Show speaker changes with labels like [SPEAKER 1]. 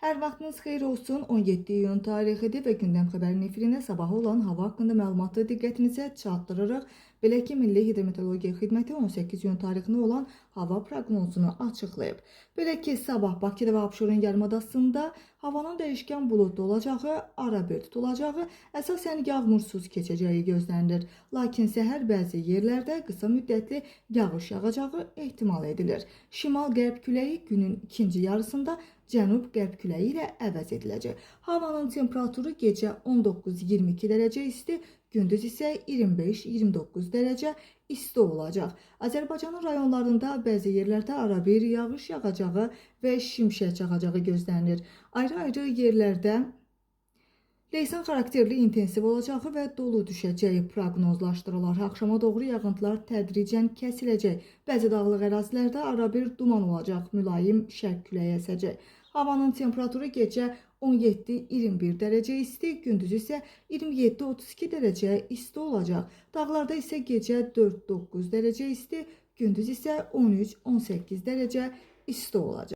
[SPEAKER 1] Hər vaxtınız xeyir olsun. 17 iyun tarixidir və gündəm xəbərinin efirində sabahı olan hava haqqında məlumatı diqqətinizə çatdırırıq. Belə ki, Milli Hidrometeorologiya Xidməti 18 iyun tarixində olan hava proqnozunu açıqlayıb. Belə ki, sabah Bakıda və Abşeron yarımadasında havanın dəyişkən buludlu olacağı, arabir tutulacağı, əsasən yağmursuz keçəcəyi gözlənilir. Lakin səhər bəzi yerlərdə qısa müddətli yağış yağacağı ehtimal edilir. Şimal-qərb küləyi günün ikinci yarısında cənub-qərb küləyi ilə əvəz ediləcək. Havanın temperaturu gecə 19-22 dərəcə isti, gündüz isə 25-29 dərəcə isti olacaq. Azərbaycanın rayonlarında bəzi yerlərdə arabir yağış yağacağı və şimşək çaxacağı gözlənilir. Ayrı-ayrı yerlərdə leysan xarakterli intensiv olacağı və dolu düşəcəyi proqnozlaşdırılır. Axşama doğru yağıntılar tədricən kəsiləcək. Bəzi dağlıq ərazilərdə arabir duman olacaq, mülayim şərq küləyi əsəcək. Havanın temperaturu gecə 17-21 dərəcə isti, gündüz isə 27-32 dərəcə isti olacaq. Dağlarda isə gecə 4-9 dərəcə isti, gündüz isə 13-18 dərəcə isti olacaq.